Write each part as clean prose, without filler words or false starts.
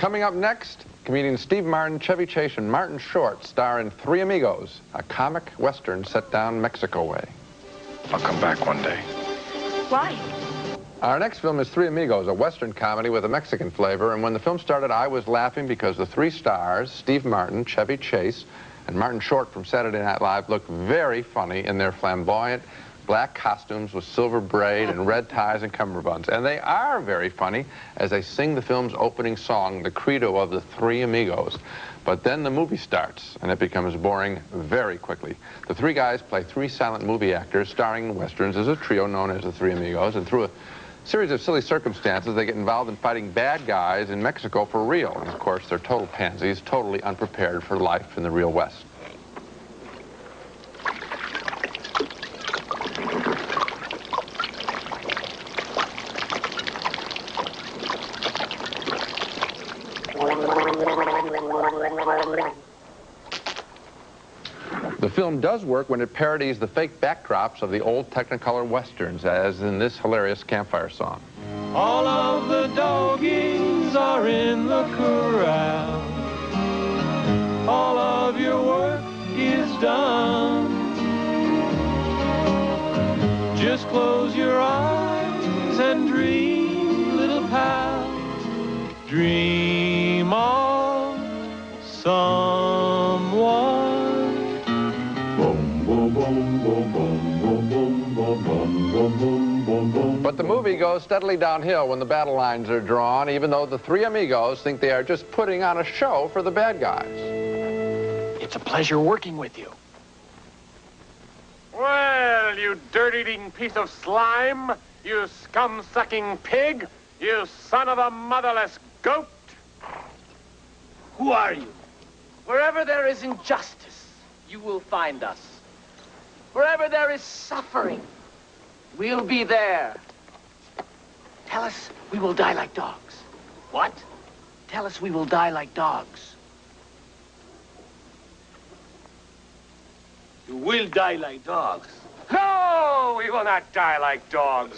Coming up next, comedians Steve Martin, Chevy Chase, and Martin Short star in Three Amigos, a comic western set down Mexico way. I'll come back one day. Why? Our next film is Three Amigos, a western comedy with a Mexican flavor, and when the film started, I was laughing because the three stars, Steve Martin, Chevy Chase, and Martin Short from Saturday Night Live, looked very funny in their flamboyant black costumes with silver braid and red ties and cummerbunds. And they are very funny as they sing the film's opening song, the credo of the Three Amigos. But then the movie starts, and it becomes boring very quickly. The three guys play three silent movie actors starring in westerns as a trio known as the Three Amigos, and through a series of silly circumstances, they get involved in fighting bad guys in Mexico for real. And of course, they're total pansies, totally unprepared for life in the real West. The film does work when it parodies the fake backdrops of the old Technicolor westerns, as in this hilarious campfire song. All of the doggies are in the corral. All of your work is done. Just close your eyes and dream, little pal. Dream of someone. But the movie goes steadily downhill when the battle lines are drawn, even though the Three Amigos think they are just putting on a show for the bad guys. It's a pleasure working with you. Well, you dirt-eating piece of slime, you scum-sucking pig, you son of a motherless goat. Who are you? Wherever there is injustice, you will find us. Wherever there is suffering, we'll be there. Tell us we will die like dogs. What? Tell us we will die like dogs. You will die like dogs. No, we will not die like dogs.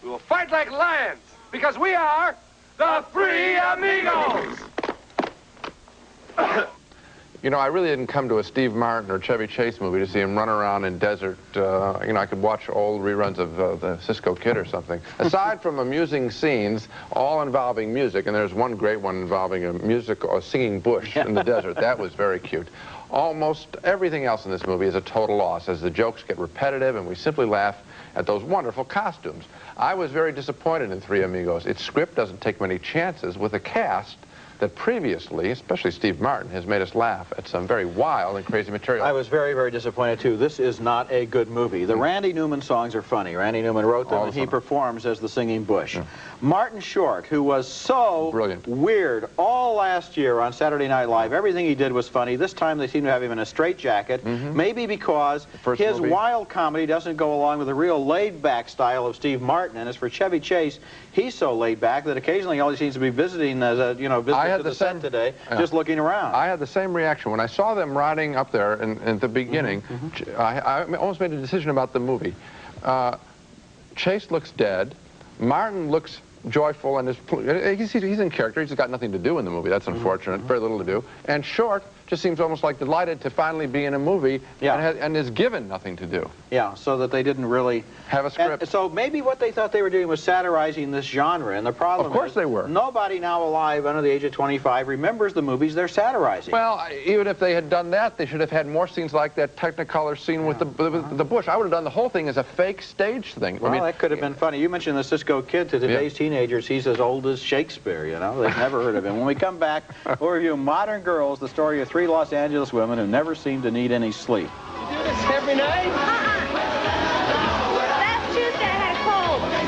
We will fight like lions, because we are the Three Amigos. You know, I really didn't come to a Steve Martin or Chevy Chase movie to see him run around in desert. You know, I could watch old reruns of the Cisco Kid or something. Aside from amusing scenes, all involving music, and there's one great one involving a singing bush in the desert. That was very cute. Almost everything else in this movie is a total loss, as the jokes get repetitive and we simply laugh at those wonderful costumes. I was very disappointed in Three Amigos. Its script doesn't take many chances with a cast that previously, especially Steve Martin, has made us laugh at some very wild and crazy material. I was very, very disappointed, too. This is not a good movie. The Randy Newman songs are funny. Randy Newman wrote them, and he performs as the singing bush. Martin Short, who was so weird all last year on Saturday Night Live, everything he did was funny. This time they seem to have him in a straitjacket, maybe because his wild comedy doesn't go along with the real laid-back style of Steve Martin. And as for Chevy Chase, he's so laid-back that occasionally all he seems to be visiting as a, visitor to the set today, just looking around. I had the same reaction. When I saw them riding up there in the beginning, I almost made a decision about the movie. Chase looks dead. Martin looks joyful, and he's in character. He's got nothing to do in the movie. That's unfortunate. Very little to do. And Short just seems almost like delighted to finally be in a movie and is given nothing to do. Yeah, so that they didn't really have a script. And so maybe what they thought they were doing was satirizing this genre, and the problem of course is they were. Nobody now alive under the age of 25 remembers the movies they're satirizing. Well, even if they had done that, they should have had more scenes like that Technicolor scene with the bush. I would have done the whole thing as a fake stage thing. Well, I mean, that could have been funny. You mentioned the Cisco Kid. To today's teenagers, he's as old as Shakespeare, They've never heard of him. When we come back, we'll review Modern Girls, the story of three Los Angeles women who never seem to need any sleep. You do this every night?